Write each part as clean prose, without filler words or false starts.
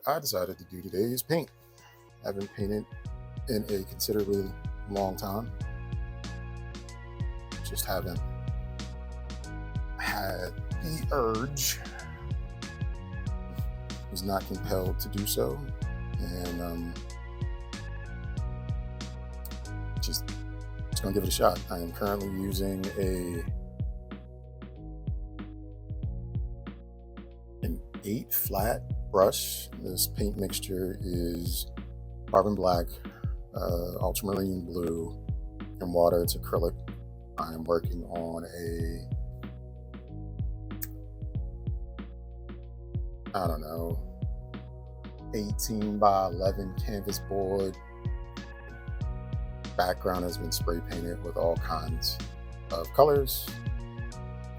I decided to do today is paint. I haven't painted in a considerably long time. Just haven't had the urge. Was not compelled to do so, and just gonna give it a shot. I am currently using an 8 flat brush. This paint mixture is carbon black, ultramarine blue, and water. It's acrylic. I am working on I don't know, 18 by 11 canvas board. Background has been spray painted with all kinds of colors.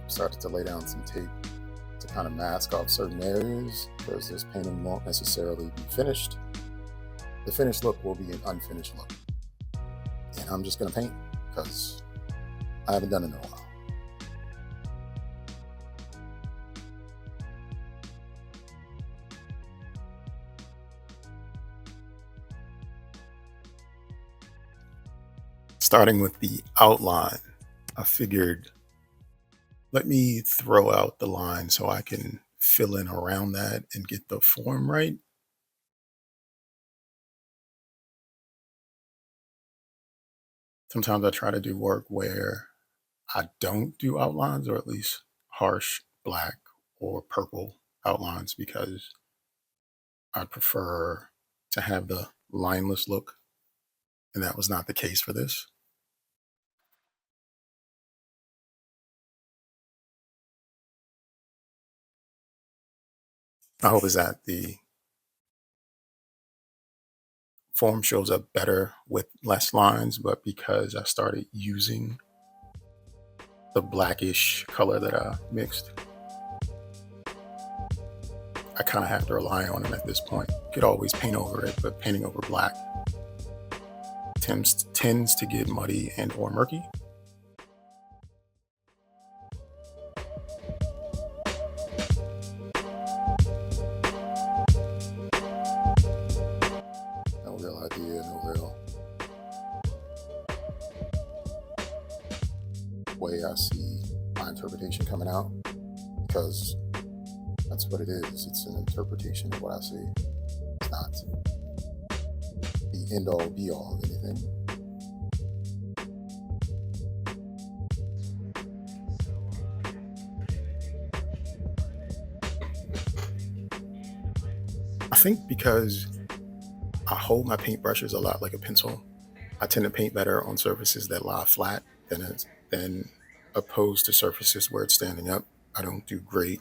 Started to lay down some tape to kind of mask off certain areas because this painting won't necessarily be finished. The finished look will be an unfinished look. And I'm just gonna paint because I haven't done it in a while. Starting with the outline, I figured let me throw out the line so I can fill in around that and get the form right. Sometimes I try to do work where I don't do outlines, or at least harsh black or purple outlines, because I prefer to have the lineless look, and that was not the case for this. I hope is that the form shows up better with less lines, but because I started using the blackish color that I mixed, I kind of have to rely on them at this point. You could always paint over it, but painting over black tends to get muddy and or murky. No real idea, no real way I see my interpretation coming out, because that's what it is. It's an interpretation of what I see. It's not the end all be all of anything. I think because I hold my paintbrushes a lot like a pencil, I tend to paint better on surfaces that lie flat than opposed to surfaces where it's standing up. I don't do great.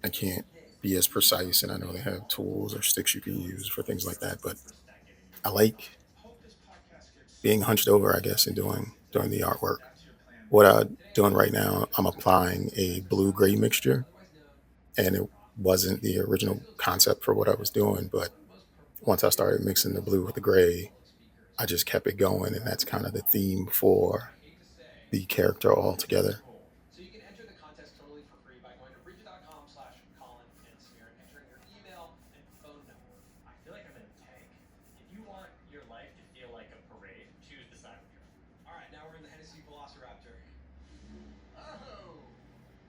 I can't be as precise, and I know they have tools or sticks you can use for things like that, but I like being hunched over, I guess, and doing the artwork. What I'm doing right now, I'm applying a blue-gray mixture, and it wasn't the original concept for what I was doing, but once I started mixing the blue with the gray, I just kept it going, and that's kind of the theme for the character altogether. So you can enter the contest totally for free by going to bridget.com/Colin and entering your email and phone number. I feel like I'm in a tank. If you want your life to feel like a parade, choose the side with your. All right, now we're in the Hennessy Velociraptor. Oh!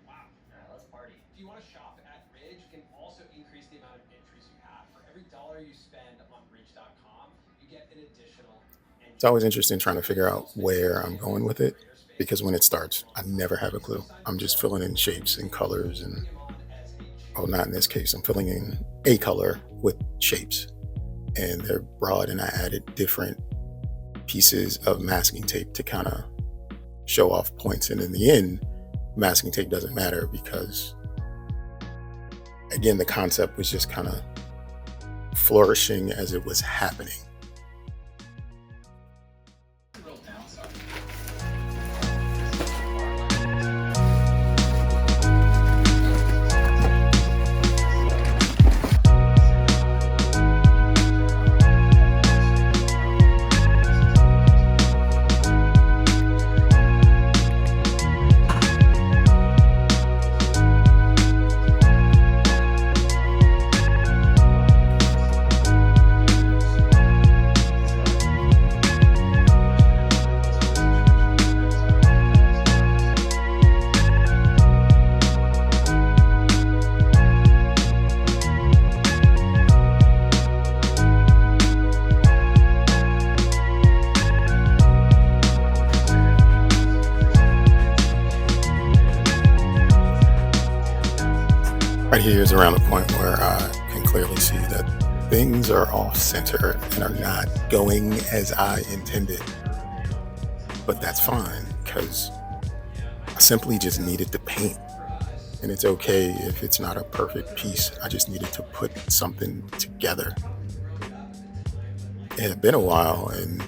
Wow. Alright, let's party. If you want to shop at Ridge, you can also increase the amount of entries you have. For every dollar you spend on Ridge.com, you get an additional entry. It's always interesting trying to figure out where I'm going with it, because when it starts, I never have a clue. I'm just filling in shapes and colors, and oh, not in this case. I'm filling in a color with shapes, and they're broad, and I added different pieces of masking tape to kind of show off points. And in the end, masking tape doesn't matter because, again, the concept was just kind of flourishing as it was happening. here's around the point where I can clearly see that things are off center and are not going as I intended. But that's fine because I simply just needed to paint. And it's okay if it's not a perfect piece. I just needed to put something together. It had been a while, and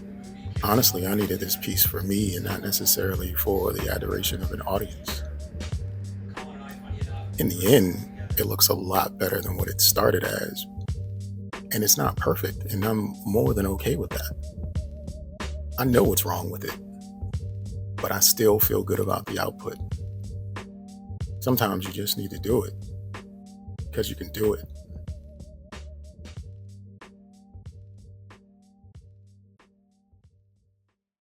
honestly, I needed this piece for me and not necessarily for the adoration of an audience. In the end, it looks a lot better than what it started as. And it's not perfect, and I'm more than okay with that. I know what's wrong with it, but I still feel good about the output. Sometimes you just need to do it because you can do it.